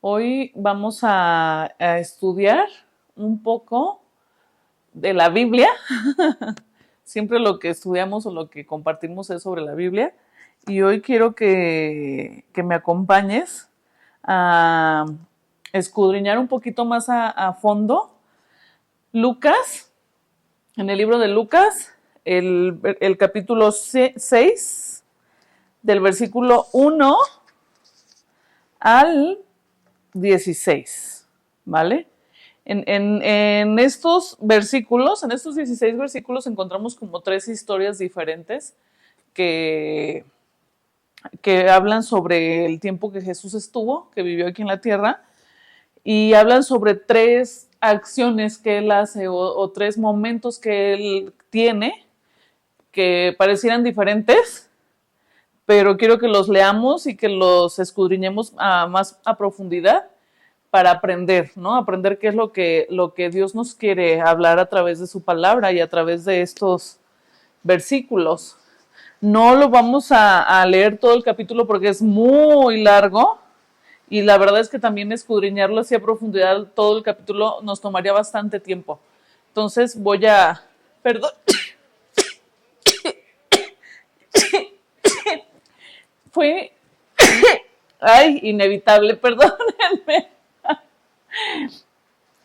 Hoy vamos a estudiar un poco de la Biblia. Siempre lo que estudiamos o lo que compartimos es sobre la Biblia. Y hoy quiero que me acompañes a escudriñar un poquito más a fondo Lucas, en el libro de Lucas, el capítulo 6, del versículo 1 al 16, ¿vale? En estos versículos, en estos 16 versículos, encontramos como tres historias diferentes que, que hablan sobre el tiempo que Jesús estuvo, que vivió aquí en la tierra, y hablan sobre tres acciones que él hace o tres momentos que él tiene que parecieran diferentes, pero quiero que los leamos y que los escudriñemos más a profundidad para aprender, ¿no? Aprender qué es lo que Dios nos quiere hablar a través de su palabra y a través de estos versículos. No lo vamos a leer todo el capítulo porque es muy largo y la verdad es que también escudriñarlo así a profundidad todo el capítulo nos tomaría bastante tiempo. Entonces voy a... Perdón. Fue... Ay, inevitable, perdónenme.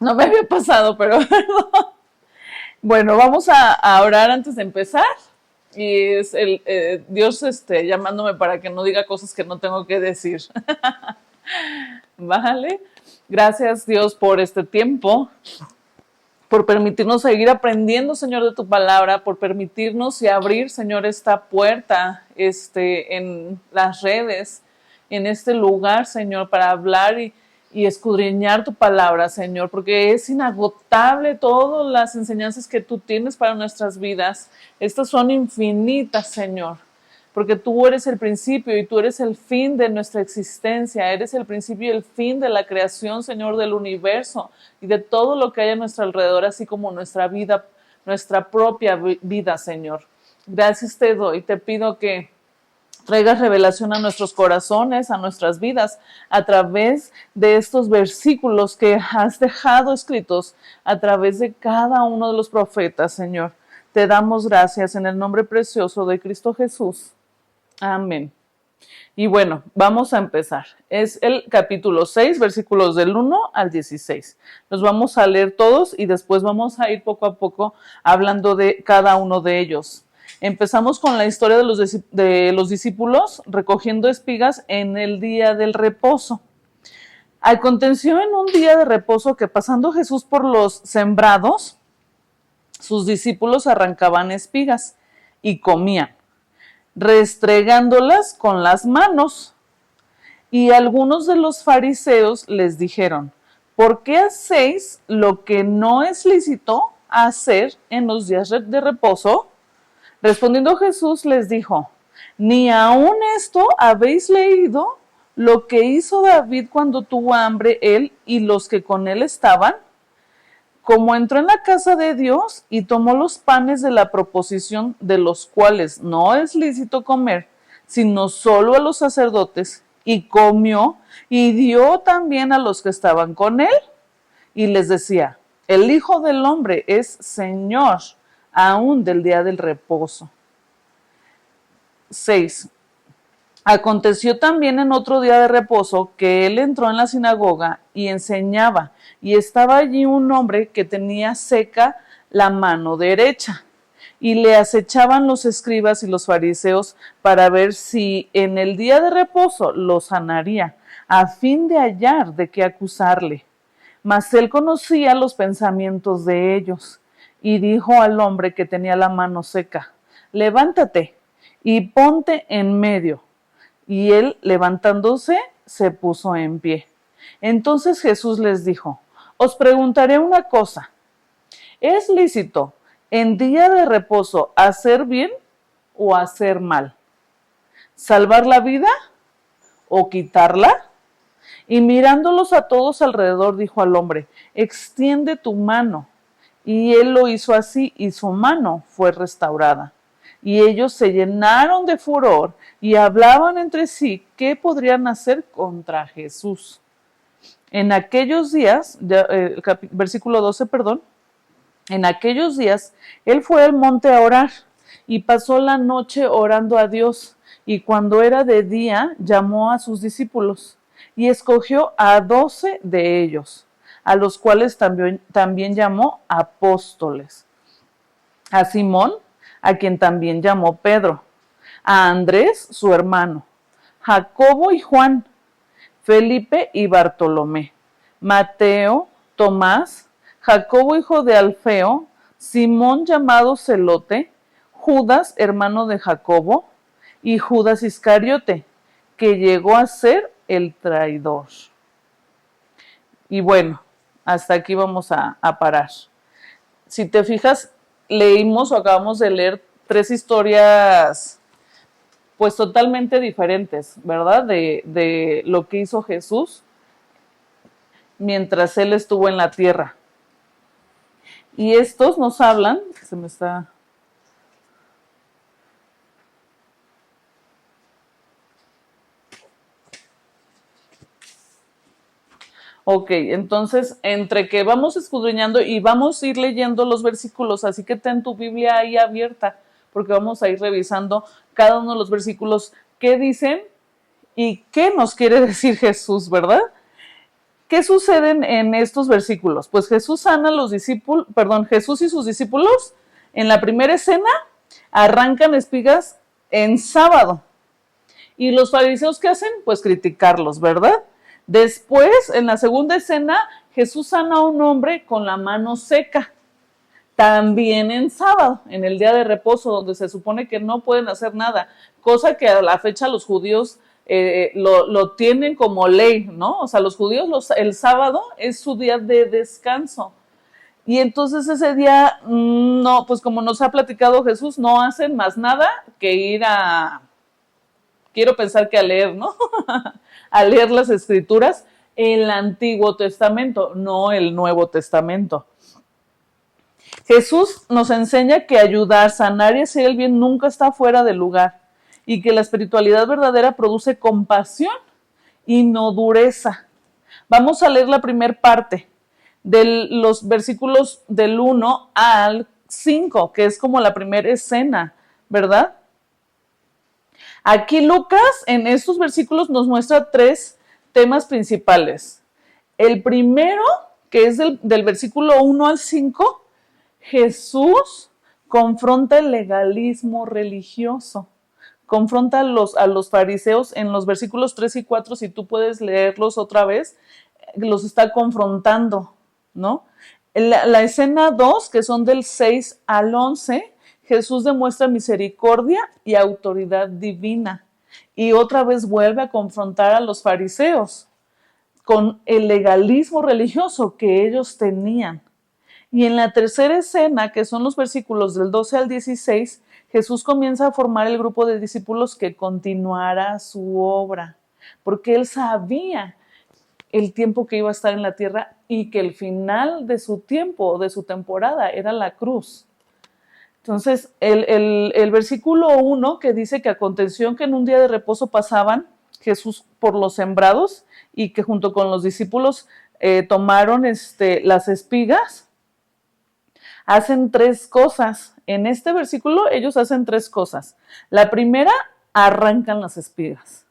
No me había pasado, pero bueno, vamos a orar antes de empezar. Y es Dios llamándome para que no diga cosas que no tengo que decir. ¿Vale? Gracias, Dios, por este tiempo, por permitirnos seguir aprendiendo, Señor, de tu palabra, por permitirnos y abrir, Señor, esta puerta en las redes, en este lugar, Señor, para hablar y escudriñar tu palabra, Señor, porque es inagotable todas las enseñanzas que tú tienes para nuestras vidas. Estas son infinitas, Señor, porque tú eres el principio y tú eres el fin de nuestra existencia, eres el principio y el fin de la creación, Señor, del universo y de todo lo que hay a nuestro alrededor, así como nuestra vida, nuestra propia vida, Señor. Gracias te doy, te pido que traigas revelación a nuestros corazones, a nuestras vidas, a través de estos versículos que has dejado escritos a través de cada uno de los profetas, Señor. Te damos gracias en el nombre precioso de Cristo Jesús. Amén. Y bueno, vamos a empezar. Es el capítulo 6, versículos del 1 al 16. Los vamos a leer todos y después vamos a ir poco a poco hablando de cada uno de ellos. Empezamos con la historia de los discípulos recogiendo espigas en el día del reposo. Aconteció en un día de reposo que pasando Jesús por los sembrados, sus discípulos arrancaban espigas y comían, restregándolas con las manos. Y algunos de los fariseos les dijeron: ¿por qué hacéis lo que no es lícito hacer en los días de reposo? Respondiendo Jesús les dijo: ¿ni aun esto habéis leído lo que hizo David cuando tuvo hambre él y los que con él estaban? Como entró en la casa de Dios y tomó los panes de la proposición, de los cuales no es lícito comer, sino solo a los sacerdotes, y comió y dio también a los que estaban con él, y les decía: el Hijo del Hombre es Señor aún del día del reposo. 6. Aconteció también en otro día de reposo que él entró en la sinagoga y enseñaba, y estaba allí un hombre que tenía seca la mano derecha, y le acechaban los escribas y los fariseos para ver si en el día de reposo lo sanaría, a fin de hallar de qué acusarle. Mas él conocía los pensamientos de ellos, y dijo al hombre que tenía la mano seca: levántate y ponte en medio. Y él, levantándose, se puso en pie. Entonces Jesús les dijo: os preguntaré una cosa. ¿Es lícito en día de reposo hacer bien o hacer mal? ¿Salvar la vida o quitarla? Y mirándolos a todos alrededor, dijo al hombre: extiende tu mano. Y él lo hizo así, y su mano fue restaurada. Y ellos se llenaron de furor y hablaban entre sí qué podrían hacer contra Jesús. En aquellos días, versículo 12, perdón, en aquellos días, él fue al monte a orar y pasó la noche orando a Dios. Y cuando era de día, llamó a sus discípulos y escogió a 12 de ellos, a los cuales también llamó apóstoles. A Simón, a quien también llamó Pedro, a Andrés, su hermano, Jacobo y Juan, Felipe y Bartolomé, Mateo, Tomás, Jacobo hijo de Alfeo, Simón llamado Celote, Judas, hermano de Jacobo, y Judas Iscariote, que llegó a ser el traidor. Y bueno, hasta aquí vamos a parar. Si te fijas, leímos o acabamos de leer 3 historias pues totalmente diferentes, ¿verdad? De lo que hizo Jesús mientras él estuvo en la tierra. Y estos nos hablan, se me está... Ok, entonces entre que vamos escudriñando y vamos a ir leyendo los versículos, así que ten tu Biblia ahí abierta, porque vamos a ir revisando cada uno de los versículos, qué dicen y qué nos quiere decir Jesús, ¿verdad? ¿Qué sucede en estos versículos? Pues Jesús sana a los discípulos, Jesús y sus discípulos en la primera escena arrancan espigas en sábado. ¿Y los fariseos qué hacen? Pues criticarlos, ¿verdad? Después, en la segunda escena, Jesús sana a un hombre con la mano seca. También en sábado, en el día de reposo, donde se supone que no pueden hacer nada, cosa que a la fecha los judíos lo tienen como ley, ¿no? O sea, los judíos el sábado es su día de descanso. Y entonces ese día, no, pues como nos ha platicado Jesús, no hacen más nada que ir quiero pensar que a leer, ¿no? A leer las escrituras, el Antiguo Testamento, no el Nuevo Testamento. Jesús nos enseña que ayudar, sanar y hacer el bien nunca está fuera de lugar y que la espiritualidad verdadera produce compasión y no dureza. Vamos a leer la primera parte de los versículos del 1 al 5, que es como la primera escena, ¿verdad? Aquí Lucas en estos versículos nos muestra 3 temas principales. El primero, que es del versículo 1 al 5, Jesús confronta el legalismo religioso. Confronta a los fariseos en los versículos 3 y 4, si tú puedes leerlos otra vez, los está confrontando, ¿no? La escena 2, que son del 6 al 11, Jesús demuestra misericordia y autoridad divina. Y otra vez vuelve a confrontar a los fariseos con el legalismo religioso que ellos tenían. Y en la tercera escena, que son los versículos del 12 al 16, Jesús comienza a formar el grupo de discípulos que continuará su obra, porque él sabía el tiempo que iba a estar en la tierra y que el final de su tiempo, de su temporada, era la cruz. Entonces, el versículo 1 que dice que aconteció que en un día de reposo pasaban Jesús por los sembrados y que junto con los discípulos tomaron las espigas, hacen 3 cosas. En este versículo ellos hacen 3 cosas. La primera, arrancan las espigas.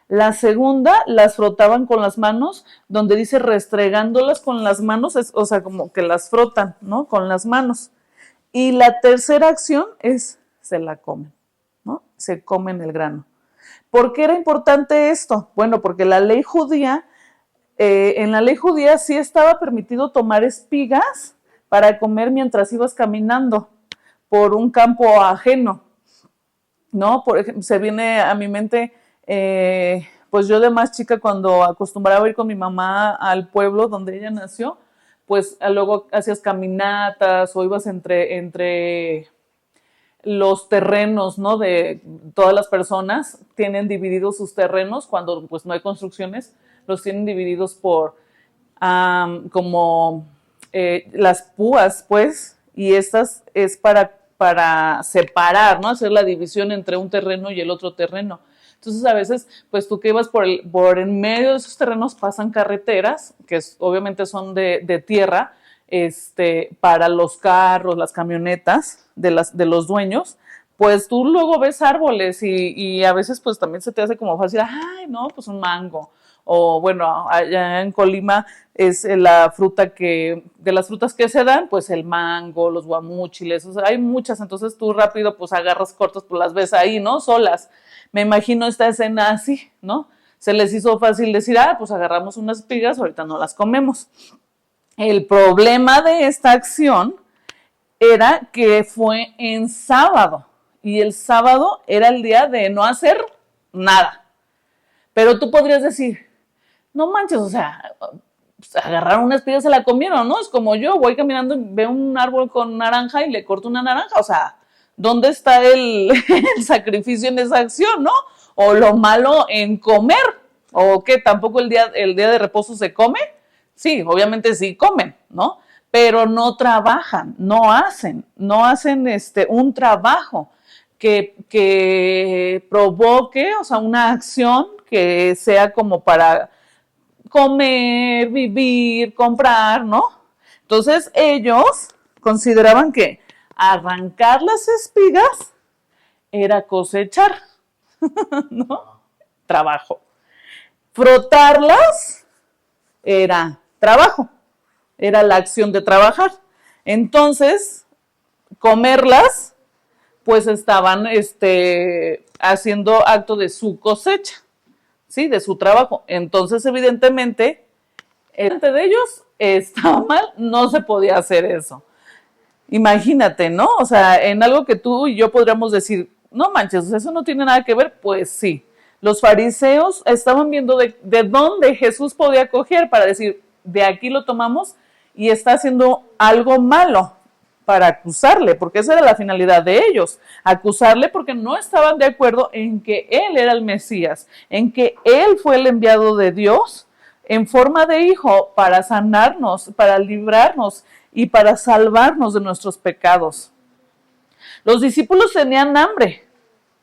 La segunda, las frotaban con las manos, donde dice restregándolas con las manos, o sea, como que las frotan, ¿no? Con las manos. Y la tercera acción es, se la comen, ¿no? Se comen el grano. ¿Por qué era importante esto? Bueno, porque la ley judía, en la lej judía sí estaba permitido tomar espigas para comer mientras ibas caminando por un campo ajeno, ¿no? Por ejemplo, se viene a mi mente, pues yo de más chica cuando acostumbraba ir con mi mamá al pueblo donde ella nació, pues luego hacías caminatas o ibas entre los terrenos, ¿no? De todas las personas tienen divididos sus terrenos cuando pues no hay construcciones, los tienen divididos por como las púas, pues, y estas es para separar, ¿no? Hacer la división entre un terreno y el otro terreno. Entonces a veces, pues tú que ibas por en medio de esos terrenos pasan carreteras, que obviamente son de tierra, para los carros, las camionetas de los dueños, pues tú luego ves árboles y a veces pues también se te hace como fácil, ay, no, pues un mango. O bueno, allá en Colima es la fruta de las frutas que se dan, pues el mango, los guamúchiles, o sea, hay muchas, entonces tú rápido pues agarras cortas, pues las ves ahí, ¿no? Solas. Me imagino esta escena así, ¿no? Se les hizo fácil decir, pues agarramos unas espigas, ahorita no las comemos. El problema de esta acción era que fue en sábado y el sábado era el día de no hacer nada. Pero tú podrías decir, no manches, o sea, pues, agarraron una espiga y se la comieron, ¿no? Es como yo, voy caminando y veo un árbol con naranja y le corto una naranja, o sea, ¿dónde está el sacrificio en esa acción, no? O lo malo en comer, o que tampoco el día de reposo se come. Sí, obviamente sí comen, ¿no? Pero no trabajan, no hacen un trabajo que provoque, o sea, una acción que sea como para comer, vivir, comprar, ¿no? Entonces ellos consideraban que arrancar las espigas era cosechar, ¿no? Trabajo. Frotarlas era trabajo, era la acción de trabajar. Entonces, comerlas, pues estaban haciendo acto de su cosecha, ¿sí? De su trabajo. Entonces, evidentemente, de ellos estaba mal, no se podía hacer eso. Imagínate, ¿no? O sea, en algo que tú y yo podríamos decir, no manches, eso no tiene nada que ver, pues sí. Los fariseos estaban viendo de dónde Jesús podía coger para decir, de aquí lo tomamos y está haciendo algo malo para acusarle, porque esa era la finalidad de ellos, acusarle porque no estaban de acuerdo en que Él era el Mesías, en que Él fue el enviado de Dios en forma de hijo para sanarnos, para librarnos y para salvarnos de nuestros pecados. Los discípulos tenían hambre,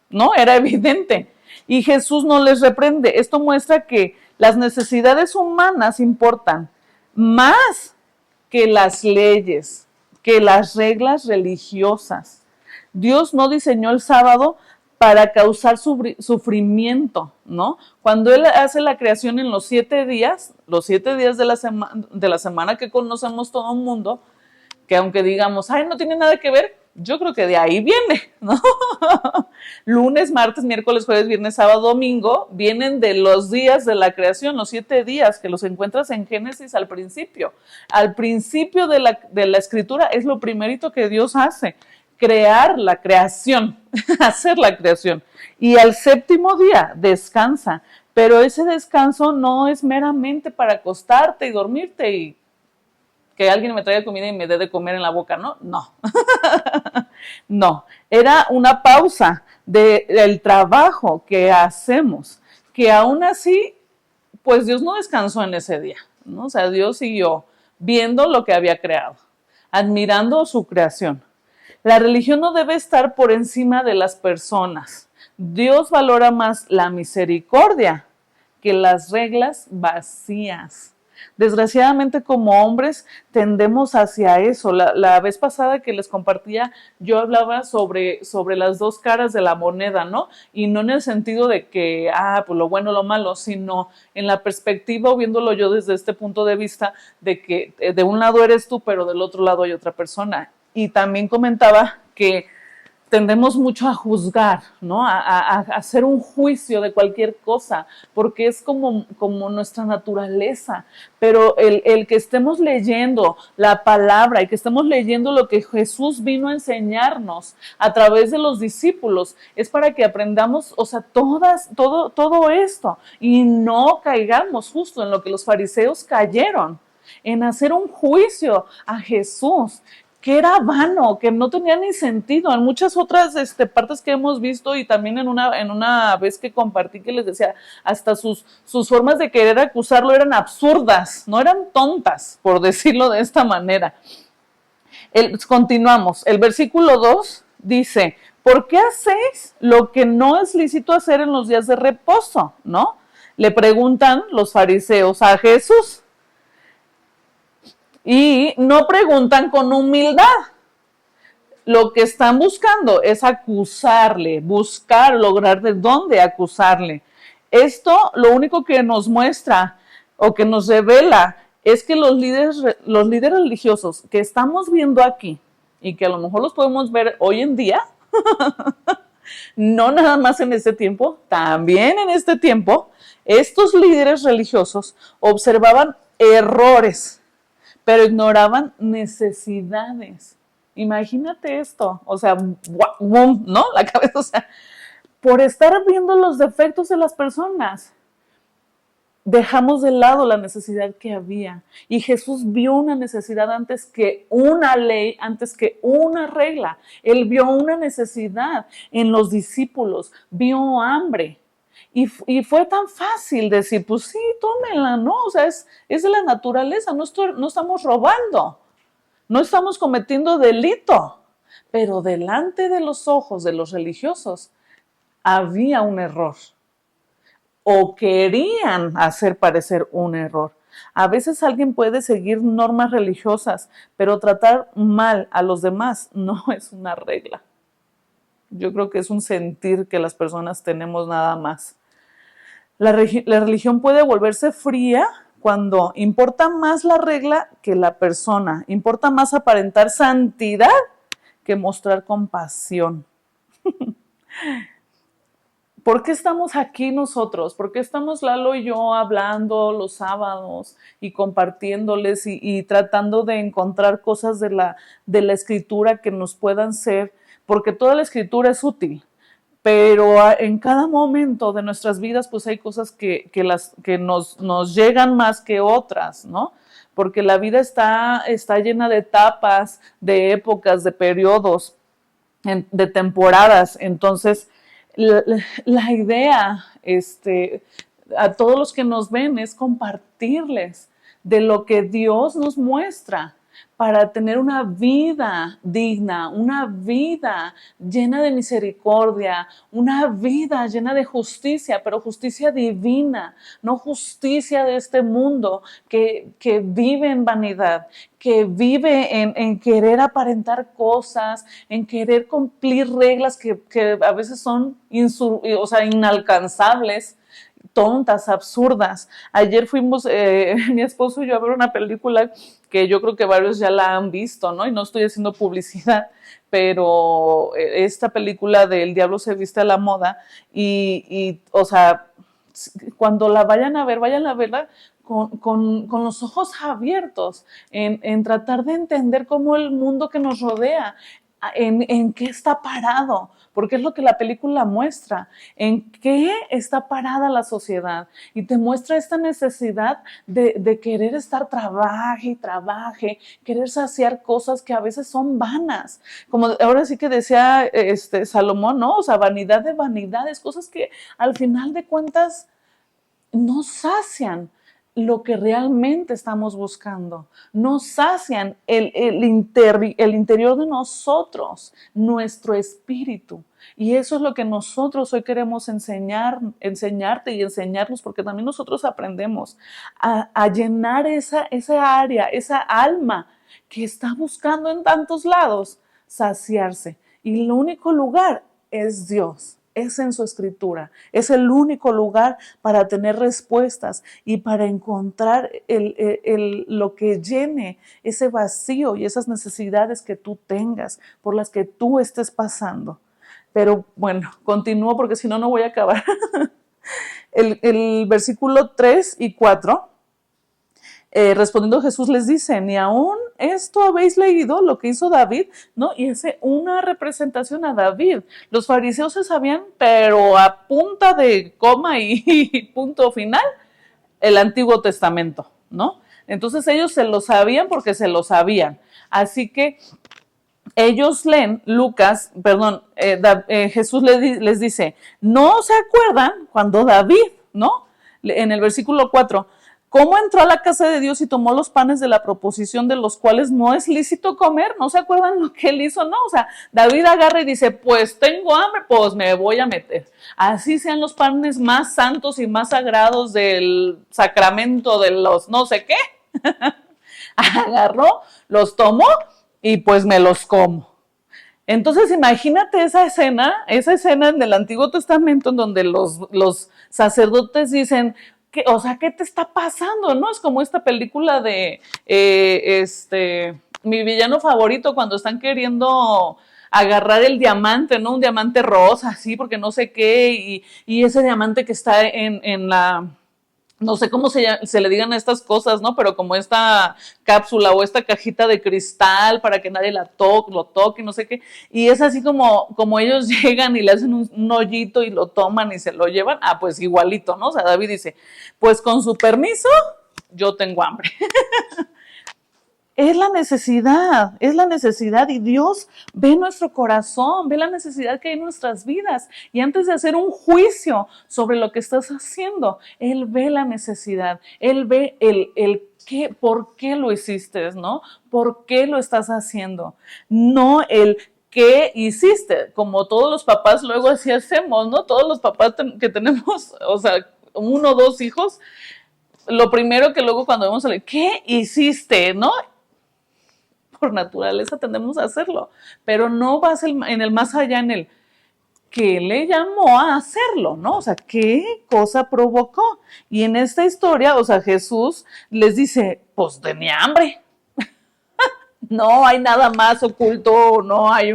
¿no? Era evidente. Y Jesús no les reprende. Esto muestra que las necesidades humanas importan más que las leyes, que las reglas religiosas. Dios no diseñó el sábado para causar sufrimiento, ¿no? Cuando Él hace la creación en los 7 días de la semana que conocemos todo el mundo, que aunque digamos, ay, no tiene nada que ver, yo creo que de ahí viene, ¿no? Lunes, martes, miércoles, jueves, viernes, sábado, domingo, vienen de los días de la creación, los 7 días que los encuentras en Génesis al principio. Al principio de la escritura es lo primerito que Dios hace, crear la creación, hacer la creación. Y al 7º día descansa, pero ese descanso no es meramente para acostarte y dormirte y que alguien me traiga comida y me dé de comer en la boca, ¿no? No. No, era una pausa del trabajo que hacemos, que aún así, pues Dios no descansó en ese día, ¿no? O sea, Dios siguió viendo lo que había creado, admirando su creación. La religión no debe estar por encima de las personas. Dios valora más la misericordia que las reglas vacías. Desgraciadamente como hombres tendemos hacia eso. La vez pasada que les compartía, yo hablaba sobre las dos caras de la moneda, ¿no? Y no en el sentido de que, pues lo bueno o lo malo, sino en la perspectiva, o viéndolo yo desde este punto de vista, de que de un lado eres tú, pero del otro lado hay otra persona. Y también comentaba que tendemos mucho a juzgar, ¿no? A hacer un juicio de cualquier cosa, porque es como nuestra naturaleza. Pero el que estemos leyendo la palabra y que estemos leyendo lo que Jesús vino a enseñarnos a través de los discípulos, es para que aprendamos, o sea, todo esto y no caigamos justo en lo que los fariseos cayeron, en hacer un juicio a Jesús, que era vano, que no tenía ni sentido. En muchas otras partes que hemos visto y también en una vez que compartí que les decía, hasta sus formas de querer acusarlo eran absurdas, no eran tontas, por decirlo de esta manera. Continuamos. El versículo 2 dice, ¿por qué hacéis lo que no es lícito hacer en los días de reposo? ¿No? Le preguntan los fariseos a Jesús. Y no preguntan con humildad. Lo que están buscando es acusarle, buscar, lograr de dónde acusarle. Esto lo único que nos muestra o que nos revela es que los líderes religiosos que estamos viendo aquí y que a lo mejor los podemos ver hoy en día, no nada más en este tiempo, también en este tiempo, estos líderes religiosos observaban errores, pero ignoraban necesidades. Imagínate esto, o sea, boom, ¿no? La cabeza, o sea, por estar viendo los defectos de las personas, dejamos de lado la necesidad que había. Y Jesús vio una necesidad antes que una ley, antes que una regla. Él vio una necesidad en los discípulos, vio hambre. Y fue tan fácil decir, pues sí, tómenla, ¿no? O sea, es de la naturaleza, no estamos robando, no estamos cometiendo delito. Pero delante de los ojos de los religiosos había un error. O querían hacer parecer un error. A veces alguien puede seguir normas religiosas, pero tratar mal a los demás no es una regla. Yo creo que es un sentir que las personas tenemos nada más. La religión puede volverse fría cuando importa más la regla que la persona. Importa más aparentar santidad que mostrar compasión. ¿Por qué estamos aquí nosotros? ¿Por qué estamos Lalo y yo hablando los sábados y compartiéndoles y tratando de encontrar cosas de la escritura que nos puedan ser? Porque toda la escritura es útil, pero en cada momento de nuestras vidas pues hay cosas que nos llegan más que otras, ¿no? Porque la vida está llena de etapas, de épocas, de periodos, de temporadas. Entonces, la idea, a todos los que nos ven es compartirles de lo que Dios nos muestra para tener una vida digna, una vida llena de misericordia, una vida llena de justicia, pero justicia divina, no justicia de este mundo que vive en vanidad, que vive en querer aparentar cosas, en querer cumplir reglas que a veces son inalcanzables, tontas, absurdas. Ayer fuimos, mi esposo y yo, a ver una película que yo creo que varios ya la han visto, ¿no? Y no estoy haciendo publicidad, pero esta película de El Diablo se viste a la moda o sea, cuando la vayan a verla con los ojos abiertos, en tratar de entender cómo el mundo que nos rodea, en qué está parado, porque es lo que la película muestra, en qué está parada la sociedad, y te muestra esta necesidad de querer estar trabaje y trabaje, querer saciar cosas que a veces son vanas, como ahora sí que decía Salomón, ¿no? O sea, vanidad de vanidades, cosas que al final de cuentas no sacian lo que realmente estamos buscando, no sacian el interior de nosotros, nuestro espíritu. Y eso es lo que nosotros hoy queremos enseñarte y enseñarnos, porque también nosotros aprendemos a llenar esa área, esa alma que está buscando en tantos lados saciarse. Y el único lugar es Dios. Es en su escritura, es el único lugar para tener respuestas y para encontrar lo que llene ese vacío y esas necesidades que tú tengas, por las que tú estés pasando. Pero bueno, continúo porque si no, no voy a acabar. El versículo 3 y 4, respondiendo Jesús les dice, ni aún esto habéis leído lo que hizo David, ¿no? Y es una representación a David. Los fariseos se sabían, pero a punta de coma y punto final, el Antiguo Testamento, ¿no? Entonces ellos se lo sabían porque se lo sabían. Así que ellos leen Jesús les dice, ¿no se acuerdan cuando David, ¿no? En el versículo 4, ¿Cómo entró a la casa de Dios y tomó los panes de la proposición de los cuales no es lícito comer? ¿No se acuerdan lo que él hizo? No, o sea, David agarra y dice, pues tengo hambre, pues me voy a meter. Así sean los panes más santos y más sagrados del sacramento de los no sé qué. Agarró, los tomó y pues me los como. Entonces imagínate esa escena en el Antiguo Testamento en donde los sacerdotes dicen, o sea, ¿qué te está pasando? ¿No? Es como esta película de mi villano favorito cuando están queriendo agarrar el diamante, ¿no? Un diamante rosa, así, porque no sé qué, y ese diamante que está en la no sé cómo se le digan a estas cosas, ¿no? Pero como esta cápsula o esta cajita de cristal para que nadie lo toque, no sé qué. Y es así como ellos llegan y le hacen un hoyito y lo toman y se lo llevan. Ah, pues igualito, ¿no? O sea, David dice, pues con su permiso, yo tengo hambre. Es la necesidad y Dios ve nuestro corazón, ve la necesidad que hay en nuestras vidas y antes de hacer un juicio sobre lo que estás haciendo, Él ve la necesidad, Él ve el qué, por qué lo hiciste, ¿no? ¿Por qué lo estás haciendo? No el qué hiciste, como todos los papás luego así hacemos, ¿no? Todos los papás que tenemos, o sea, 1 o 2 hijos, lo primero que luego cuando vemos a leer, ¿qué hiciste, no? Por naturaleza tendemos a hacerlo, pero no vas en el más allá en el que le llamó a hacerlo, ¿no? O sea, ¿qué cosa provocó? Y en esta historia, o sea, Jesús les dice, pues tenía hambre. No hay nada más oculto, no hay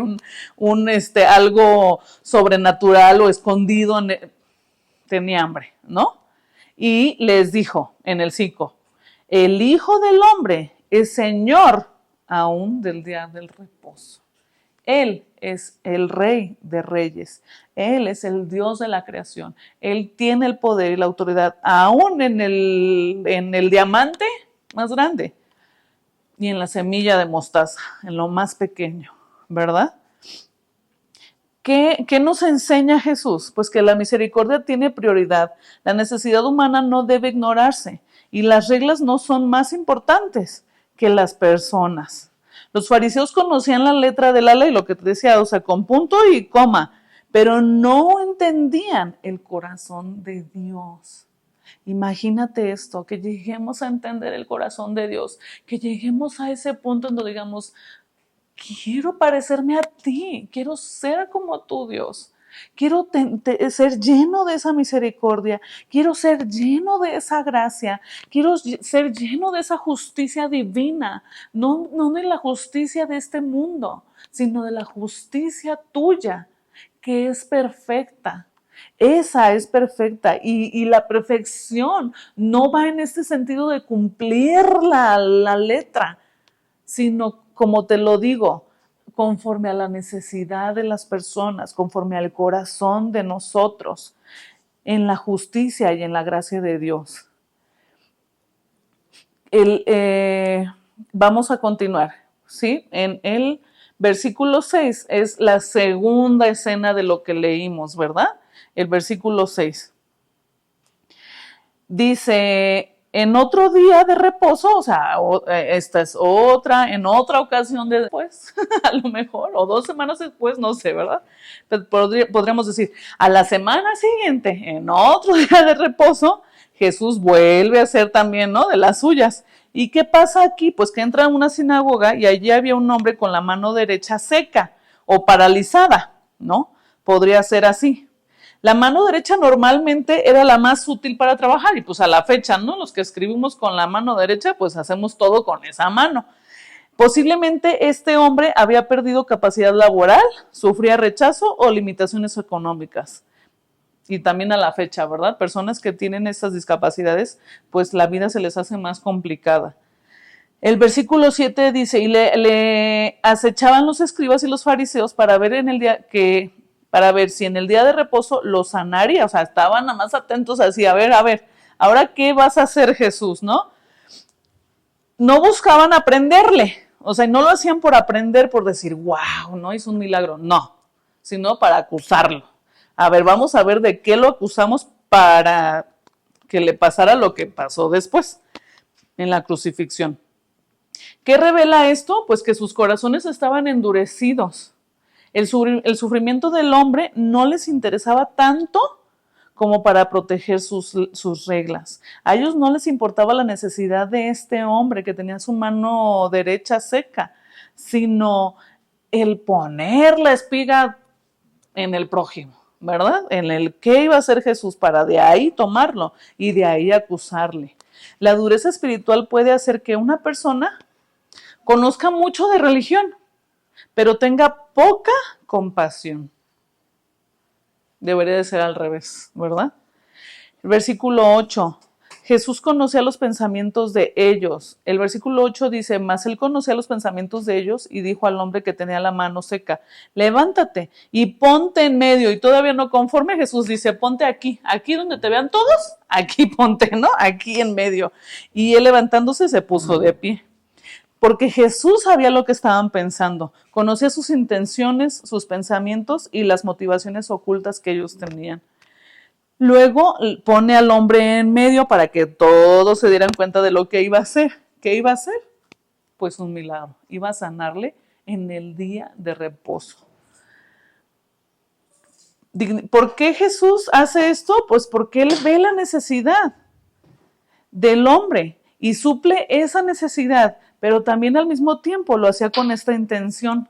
algo sobrenatural o escondido. Tenía hambre, ¿no? Y les dijo en el 5, el Hijo del Hombre es Señor aún del día del reposo. Él es el Rey de Reyes. Él es el Dios de la creación. Él tiene el poder y la autoridad aún en el diamante más grande y en la semilla de mostaza, en lo más pequeño, ¿verdad? ¿Qué nos enseña Jesús? Pues que la misericordia tiene prioridad. La necesidad humana no debe ignorarse y las reglas no son más importantes que las personas. Los fariseos conocían la letra de la ley, lo que te decía, o sea, con punto y coma, pero no entendían el corazón de Dios. Imagínate esto, que lleguemos a entender el corazón de Dios, que lleguemos a ese punto en donde digamos, quiero parecerme a ti, quiero ser como tú, Dios. Quiero ser lleno de esa misericordia, quiero ser lleno de esa gracia, quiero ser lleno de esa justicia divina, no de la justicia de este mundo, sino de la justicia tuya, que es perfecta. Esa es perfecta y la perfección no va en este sentido de cumplir la letra, sino, como te lo digo, conforme a la necesidad de las personas, conforme al corazón de nosotros, en la justicia y en la gracia de Dios. Vamos a continuar, ¿sí? En el versículo 6 es la segunda escena de lo que leímos, ¿verdad? El versículo 6. Dice, en otro día de reposo, o sea, esta es en otra ocasión después, a lo mejor, o 2 semanas después, no sé, ¿verdad? Pero podríamos decir, a la semana siguiente, en otro día de reposo, Jesús vuelve a hacer también, ¿no? De las suyas. ¿Y qué pasa aquí? Pues que entra a una sinagoga y allí había un hombre con la mano derecha seca o paralizada, ¿no? Podría ser así. La mano derecha normalmente era la más útil para trabajar y pues a la fecha, ¿no? Los que escribimos con la mano derecha, pues hacemos todo con esa mano. Posiblemente este hombre había perdido capacidad laboral, sufría rechazo o limitaciones económicas. Y también a la fecha, ¿verdad? Personas que tienen estas discapacidades, pues la vida se les hace más complicada. El versículo 7 dice, y le acechaban los escribas y los fariseos para ver si en el día de reposo lo sanaría, o sea, estaban nada más atentos así, a ver, ahora qué vas a hacer, Jesús, ¿no? No buscaban aprenderle, o sea, no lo hacían por aprender, por decir, wow, no hizo un milagro, no, sino para acusarlo. A ver, vamos a ver de qué lo acusamos para que le pasara lo que pasó después. en la crucifixión. ¿Qué revela esto? Pues que sus corazones estaban endurecidos. El sufrimiento del hombre no les interesaba tanto como para proteger sus reglas. A ellos no les importaba la necesidad de este hombre que tenía su mano derecha seca, sino el poner la espiga en el prójimo, ¿verdad? En el qué iba a hacer Jesús para de ahí tomarlo y de ahí acusarle. La dureza espiritual puede hacer que una persona conozca mucho de religión, pero tenga poca compasión. Debería de ser al revés, ¿verdad? El versículo 8. Jesús conocía los pensamientos de ellos. El versículo 8 dice, mas él conocía los pensamientos de ellos y dijo al hombre que tenía la mano seca, levántate y ponte en medio. Y todavía no conforme, Jesús dice, ponte aquí, aquí donde te vean todos, aquí ponte, ¿no? Aquí en medio. Y él levantándose se puso de pie. Porque Jesús sabía lo que estaban pensando, conocía sus intenciones, sus pensamientos y las motivaciones ocultas que ellos tenían. Luego pone al hombre en medio para que todos se dieran cuenta de lo que iba a hacer. ¿Qué iba a hacer? Pues un milagro. Iba a sanarle en el día de reposo. ¿Por qué Jesús hace esto? Pues porque él ve la necesidad del hombre y suple esa necesidad, pero también al mismo tiempo lo hacía con esta intención,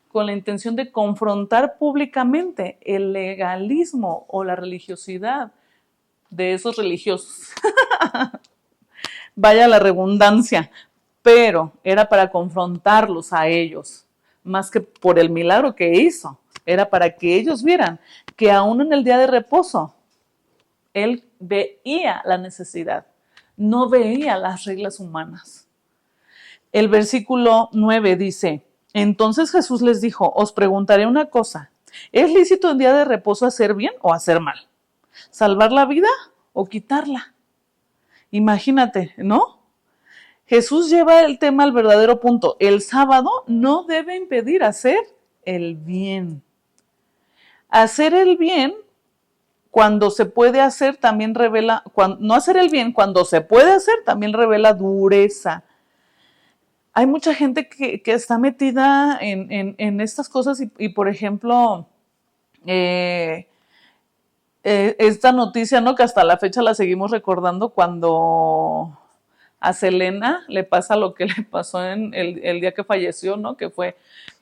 con la intención de confrontar públicamente el legalismo o la religiosidad de esos religiosos. Vaya la redundancia, pero era para confrontarlos a ellos, más que por el milagro que hizo. Era para que ellos vieran que aún en el día de reposo, él veía la necesidad, no veía las reglas humanas. El versículo 9 dice, entonces Jesús les dijo, os preguntaré una cosa, ¿es lícito en día de reposo hacer bien o hacer mal? ¿Salvar la vida o quitarla? Imagínate, ¿no? Jesús lleva el tema al verdadero punto. El sábado no debe impedir hacer el bien. Hacer el bien cuando se puede hacer también revela, no hacer el bien cuando se puede hacer también revela dureza. Hay mucha gente que está metida en estas cosas y por ejemplo, esta noticia, ¿no? Que hasta la fecha la seguimos recordando cuando a Selena le pasa lo que le pasó en el día que falleció, ¿no? Que fue,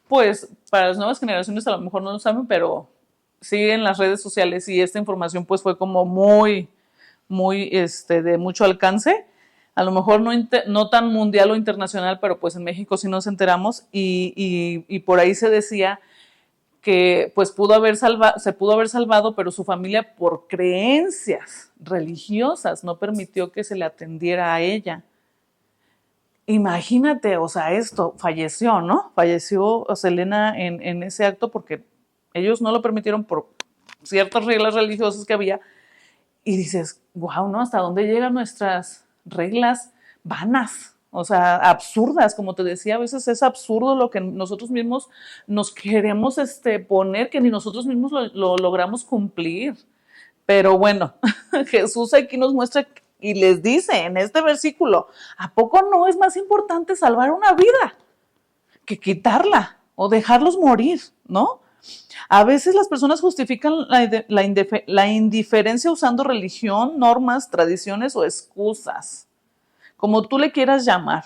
pues, para las nuevas generaciones a lo mejor no lo saben, pero sí en las redes sociales y esta información pues fue como muy de mucho alcance. A lo mejor no tan mundial o internacional, pero pues en México sí nos enteramos y por ahí se decía que pues se pudo haber salvado, pero su familia por creencias religiosas no permitió que se le atendiera a ella. Imagínate, o sea, esto, falleció, ¿no? Falleció Selena en ese acto porque ellos no lo permitieron por ciertas reglas religiosas que había. Y dices, wow, ¿no? ¿Hasta dónde llegan nuestras reglas vanas? O sea, absurdas, como te decía, a veces es absurdo lo que nosotros mismos nos queremos poner, que ni nosotros mismos lo logramos cumplir. Pero bueno, Jesús aquí nos muestra y les dice en este versículo, ¿a poco no es más importante salvar una vida que quitarla o dejarlos morir, ¿no? A veces las personas justifican la indiferencia usando religión, normas, tradiciones o excusas, como tú le quieras llamar.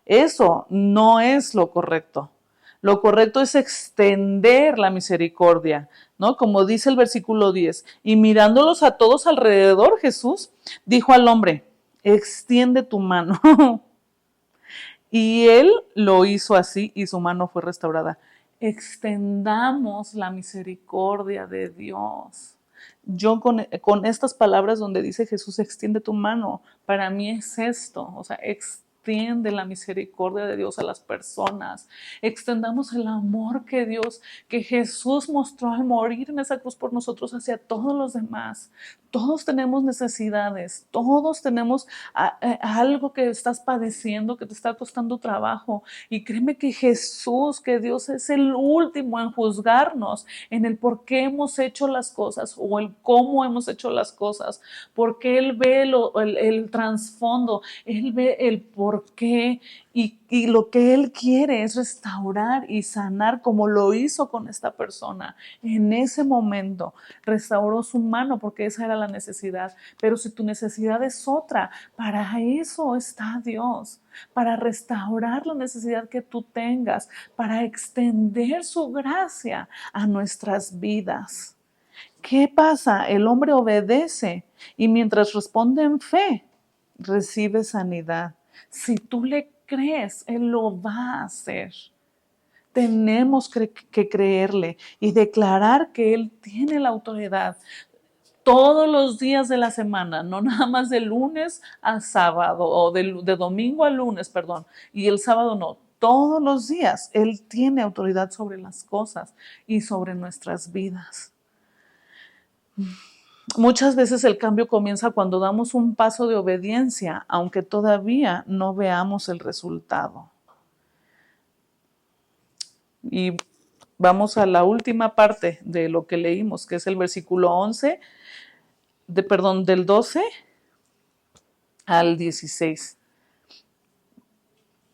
Eso no es lo correcto. Lo correcto es extender la misericordia, ¿no? Como dice el versículo 10. Y mirándolos a todos alrededor, Jesús dijo al hombre, extiende tu mano. Y él lo hizo así y su mano fue restaurada. Extendamos la misericordia de Dios. Yo con estas palabras donde dice Jesús, extiende tu mano, para mí es esto, o sea, extiende la misericordia de Dios a las personas. Extendamos el amor que Jesús mostró al morir en esa cruz por nosotros hacia todos los demás. Todos tenemos necesidades, todos tenemos algo que estás padeciendo, que te está costando trabajo. Y créeme que Jesús, que Dios es el último en juzgarnos, en el por qué hemos hecho las cosas o el cómo hemos hecho las cosas, porque Él ve el trasfondo, Él ve el por qué. Y lo que Él quiere es restaurar y sanar como lo hizo con esta persona. En ese momento restauró su mano porque esa era la necesidad. Pero si tu necesidad es otra, para eso está Dios. Para restaurar la necesidad que tú tengas, para extender su gracia a nuestras vidas. ¿Qué pasa? El hombre obedece y mientras responde en fe, recibe sanidad. Si tú le crees, Él lo va a hacer. Tenemos que creerle y declarar que Él tiene la autoridad todos los días de la semana, no nada más de lunes a sábado o de domingo a lunes, perdón, y el sábado no. Todos los días Él tiene autoridad sobre las cosas y sobre nuestras vidas. Muchas veces el cambio comienza cuando damos un paso de obediencia, aunque todavía no veamos el resultado. Y vamos a la última parte de lo que leímos, que es el versículo 11, del 12 al 16.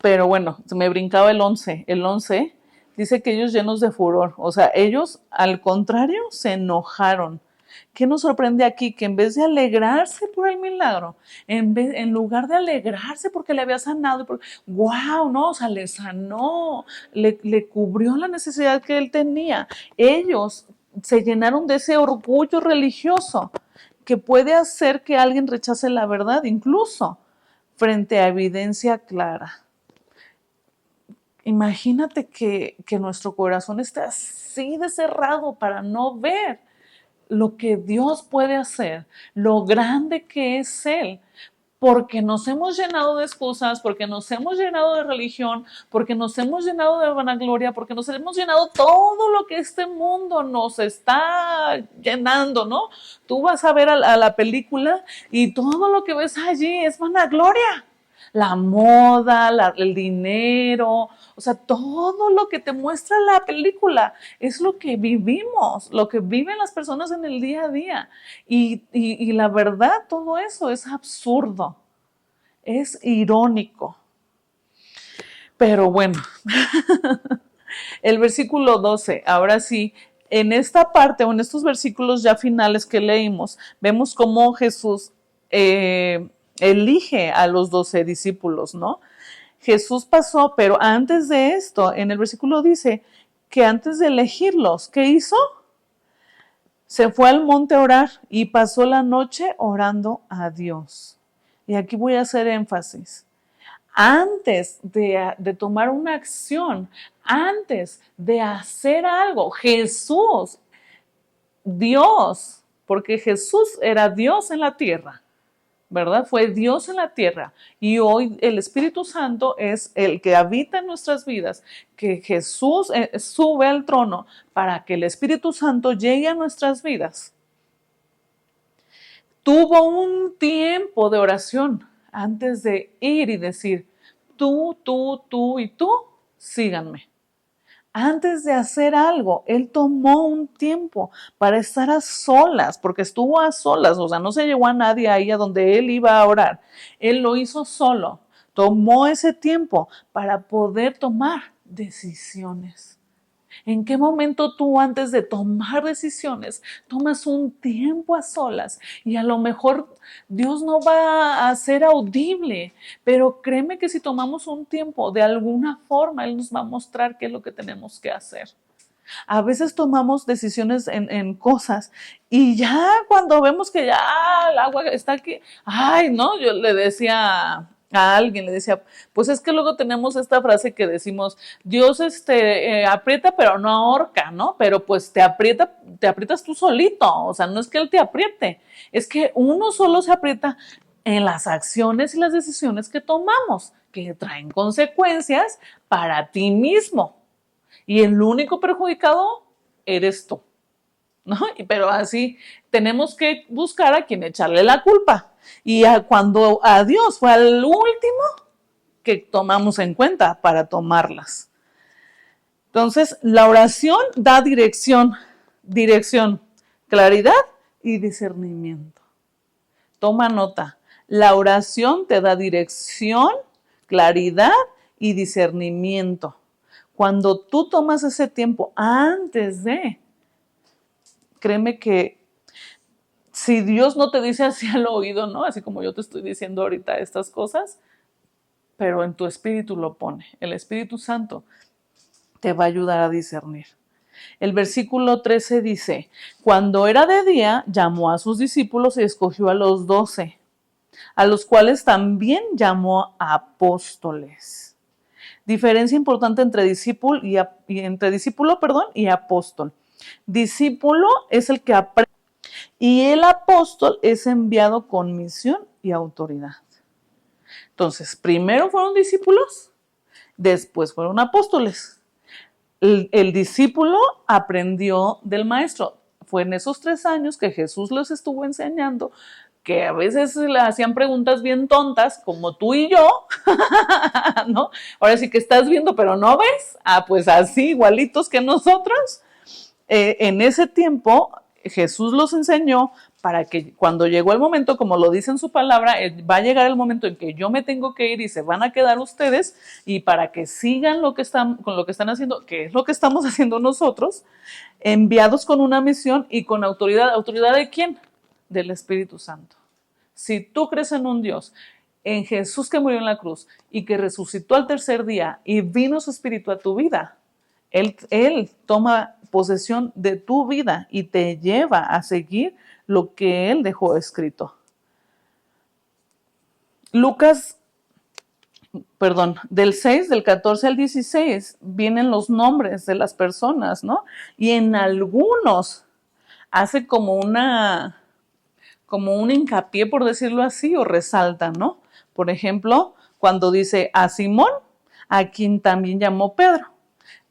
Pero bueno, me brincaba el 11. El 11 dice que ellos llenos de furor, o sea, ellos al contrario se enojaron. ¿Qué nos sorprende aquí? Que en vez de alegrarse por el milagro, en lugar de alegrarse porque le había sanado, wow, no, o sea, le sanó, le cubrió la necesidad que él tenía. Ellos se llenaron de ese orgullo religioso que puede hacer que alguien rechace la verdad, incluso frente a evidencia clara. Imagínate que nuestro corazón esté así de cerrado para no ver lo que Dios puede hacer, lo grande que es Él, porque nos hemos llenado de excusas, porque nos hemos llenado de religión, porque nos hemos llenado de vanagloria, porque nos hemos llenado todo lo que este mundo nos está llenando, ¿no? Tú vas a ver a la película y todo lo que ves allí es vanagloria. La moda, el dinero, o sea, todo lo que te muestra la película es lo que vivimos, lo que viven las personas en el día a día. Y la verdad, todo eso es absurdo, es irónico. Pero bueno, el versículo 12, ahora sí, en esta parte o en estos versículos ya finales que leímos, vemos cómo Jesús elige a los 12 discípulos, ¿no? Jesús pasó, pero antes de esto, en el versículo dice que antes de elegirlos, ¿qué hizo? Se fue al monte a orar y pasó la noche orando a Dios. Y aquí voy a hacer énfasis. Antes de tomar una acción, antes de hacer algo, Jesús, Dios, porque Jesús era Dios en la tierra, ¿verdad? Fue Dios en la tierra y hoy el Espíritu Santo es el que habita en nuestras vidas, que Jesús sube al trono para que el Espíritu Santo llegue a nuestras vidas. Tuvo un tiempo de oración antes de ir y decir, tú y tú, síganme. Antes de hacer algo, él tomó un tiempo para estar a solas, porque estuvo a solas, o sea, no se llevó a nadie ahí a donde él iba a orar. Él lo hizo solo, tomó ese tiempo para poder tomar decisiones. ¿En qué momento tú antes de tomar decisiones tomas un tiempo a solas? Y a lo mejor Dios no va a ser audible, pero créeme que si tomamos un tiempo, de alguna forma Él nos va a mostrar qué es lo que tenemos que hacer. A veces tomamos decisiones en cosas y ya cuando vemos que ya el agua está aquí, ay, no, yo le decía a alguien, le decía, pues es que luego tenemos esta frase que decimos, Dios aprieta pero no ahorca, ¿no? Pero pues te aprietas tú solito, o sea, no es que Él te apriete, es que uno solo se aprieta en las acciones y las decisiones que tomamos, que traen consecuencias para ti mismo. Y el único perjudicado eres tú. ¿no? Pero así tenemos que buscar a quien echarle la culpa. Y cuando a Dios fue al último que tomamos en cuenta para tomarlas. Entonces, la oración da dirección, claridad y discernimiento. Toma nota. La oración te da dirección, claridad y discernimiento. Cuando tú tomas ese tiempo antes de, créeme que si Dios no te dice así al oído, ¿no? Así como yo te estoy diciendo ahorita estas cosas, pero en tu espíritu lo pone. El Espíritu Santo te va a ayudar a discernir. El versículo 13 dice, cuando era de día, llamó a sus discípulos y escogió a los 12, a los cuales también llamó apóstoles. Diferencia importante entre discípulo y apóstol. Discípulo es el que aprende y el apóstol es enviado con misión y autoridad. Entonces, primero fueron discípulos, después fueron apóstoles. El discípulo aprendió del maestro. Fue en esos 3 años que Jesús les estuvo enseñando, que a veces le hacían preguntas bien tontas, como tú y yo, ¿no? Ahora sí que estás viendo, pero no ves. Pues así, igualitos que nosotros. En ese tiempo, Jesús los enseñó para que cuando llegó el momento, como lo dice en su palabra, va a llegar el momento en que yo me tengo que ir y se van a quedar ustedes, y para que sigan con lo que están haciendo, que es lo que estamos haciendo nosotros, enviados con una misión y con autoridad. ¿Autoridad de quién? Del Espíritu Santo. Si tú crees en un Dios, en Jesús que murió en la cruz y que resucitó al tercer día y vino su Espíritu a tu vida, Él toma posesión de tu vida y te lleva a seguir lo que Él dejó escrito. Del 6, del 14 al 16, vienen los nombres de las personas, ¿no? Y en algunos hace como un hincapié, por decirlo así, o resalta, ¿no? Por ejemplo, cuando dice a Simón, a quien también llamó Pedro.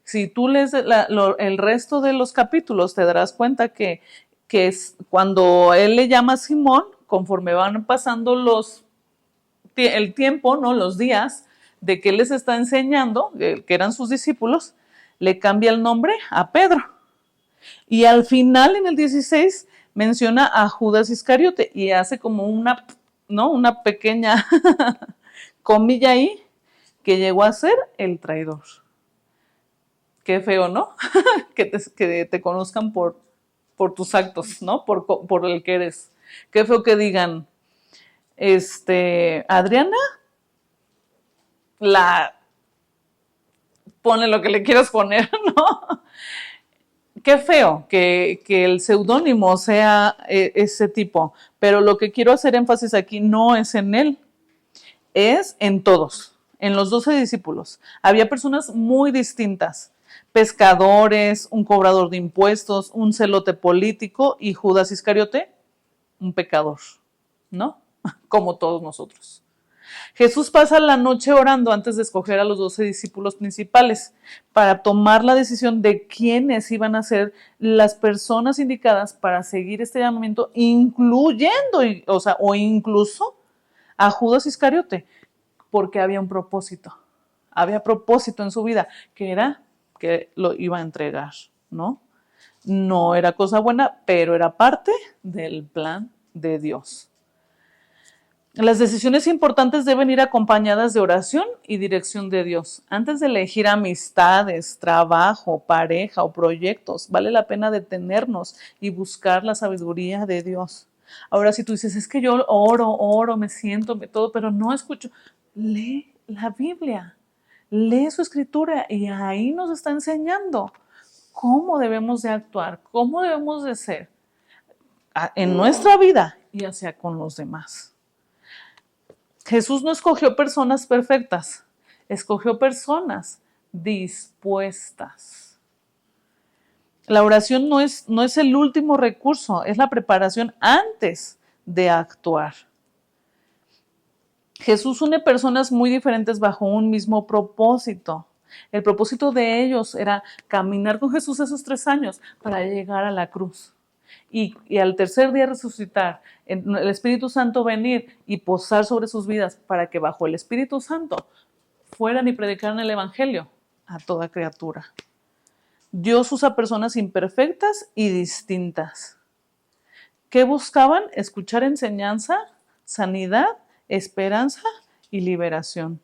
Si tú lees el resto de los capítulos, te darás cuenta que es cuando él le llama a Simón, conforme van pasando el tiempo, ¿no? Los días de que él les está enseñando, que eran sus discípulos, le cambia el nombre a Pedro. Y al final, en el 16, menciona a Judas Iscariote y hace como una pequeña comilla ahí, que llegó a ser el traidor. Qué feo, ¿no? que te conozcan por tus actos, ¿no? Por el que eres. Qué feo que digan, Adriana, pone lo que le quieras poner, ¿no? Qué feo que el seudónimo sea ese tipo, pero lo que quiero hacer énfasis aquí no es en él, es en todos, en los 12 discípulos. Había personas muy distintas, pescadores, un cobrador de impuestos, un celote político y Judas Iscariote, un pecador, ¿no? Como todos nosotros. Jesús pasa la noche orando antes de escoger a los 12 discípulos principales para tomar la decisión de quiénes iban a ser las personas indicadas para seguir este llamamiento, incluyendo, o incluso a Judas Iscariote, porque había un propósito. Había propósito en su vida, que era que lo iba a entregar, ¿no? No era cosa buena, pero era parte del plan de Dios. Las decisiones importantes deben ir acompañadas de oración y dirección de Dios. Antes de elegir amistades, trabajo, pareja o proyectos, vale la pena detenernos y buscar la sabiduría de Dios. Ahora, si tú dices, es que yo oro, me siento, todo, pero no escucho, lee la Biblia, lee su escritura y ahí nos está enseñando cómo debemos de actuar, cómo debemos de ser en nuestra vida y hacia con los demás. Jesús no escogió personas perfectas, escogió personas dispuestas. La oración no es el último recurso, es la preparación antes de actuar. Jesús une personas muy diferentes bajo un mismo propósito. El propósito de ellos era caminar con Jesús esos 3 años para llegar a la cruz. y al tercer día resucitar, el Espíritu Santo venir y posar sobre sus vidas para que bajo el Espíritu Santo fueran y predicaran el Evangelio a toda criatura. Dios usa personas imperfectas y distintas. ¿Qué buscaban? Escuchar enseñanza, sanidad, esperanza y liberación.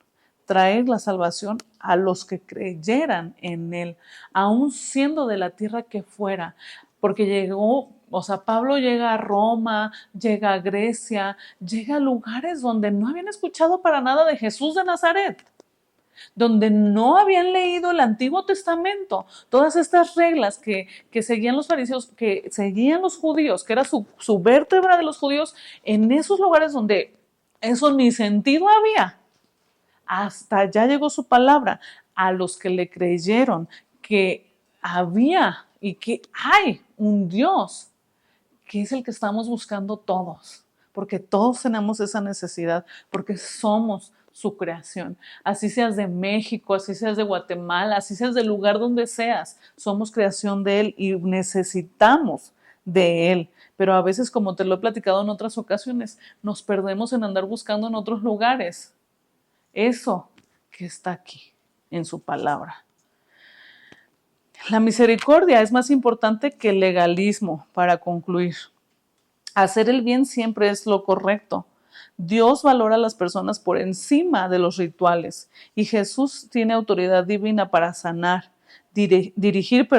Traer la salvación a los que creyeran en Él, aun siendo de la tierra que fuera. Porque llegó, o sea, Pablo llega a Roma, llega a Grecia, llega a lugares donde no habían escuchado para nada de Jesús de Nazaret, donde no habían leído el Antiguo Testamento, todas estas reglas que seguían los fariseos, que seguían los judíos, que era su vértebra de los judíos, en esos lugares donde eso ni sentido había. Hasta allá llegó su palabra a los que le creyeron que había y que hay un Dios que es el que estamos buscando todos, porque todos tenemos esa necesidad, porque somos su creación. Así seas de México, así seas de Guatemala, así seas del lugar donde seas, somos creación de Él y necesitamos de Él. Pero a veces, como te lo he platicado en otras ocasiones, nos perdemos en andar buscando en otros lugares eso que está aquí en su palabra. La misericordia es más importante que el legalismo, para concluir. Hacer el bien siempre es lo correcto. Dios valora a las personas por encima de los rituales y Jesús tiene autoridad divina para sanar, dirigir,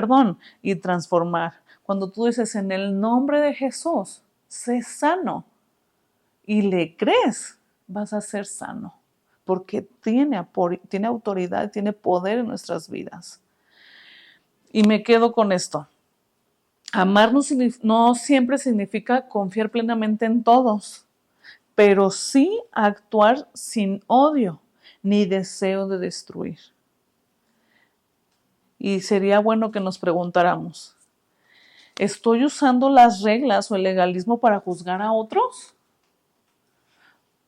y transformar. Cuando tú dices en el nombre de Jesús, sé sano y le crees, vas a ser sano porque tiene autoridad, tiene poder en nuestras vidas. Y me quedo con esto. Amar no siempre significa confiar plenamente en todos, pero sí actuar sin odio ni deseo de destruir. Y sería bueno que nos preguntáramos, ¿estoy usando las reglas o el legalismo para juzgar a otros?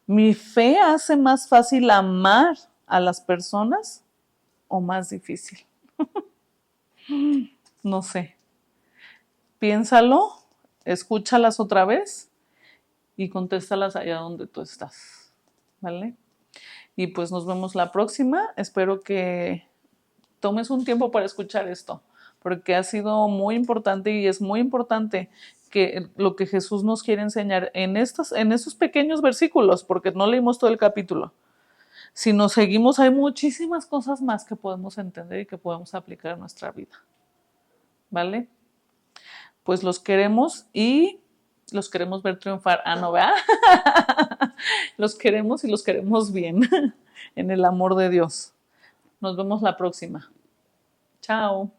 ¿Mi fe hace más fácil amar a las personas o más difícil? No sé. Piénsalo, escúchalas otra vez y contéstalas allá donde tú estás, ¿vale? Y pues nos vemos la próxima. Espero que tomes un tiempo para escuchar esto, porque ha sido muy importante y es muy importante que lo que Jesús nos quiere enseñar en estos pequeños versículos, porque no leímos todo el capítulo. Si nos seguimos, hay muchísimas cosas más que podemos entender y que podemos aplicar en nuestra vida, ¿vale? Pues los queremos y los queremos ver triunfar. Ah, no, ¿verdad? Los queremos y los queremos bien en el amor de Dios. Nos vemos la próxima. Chao.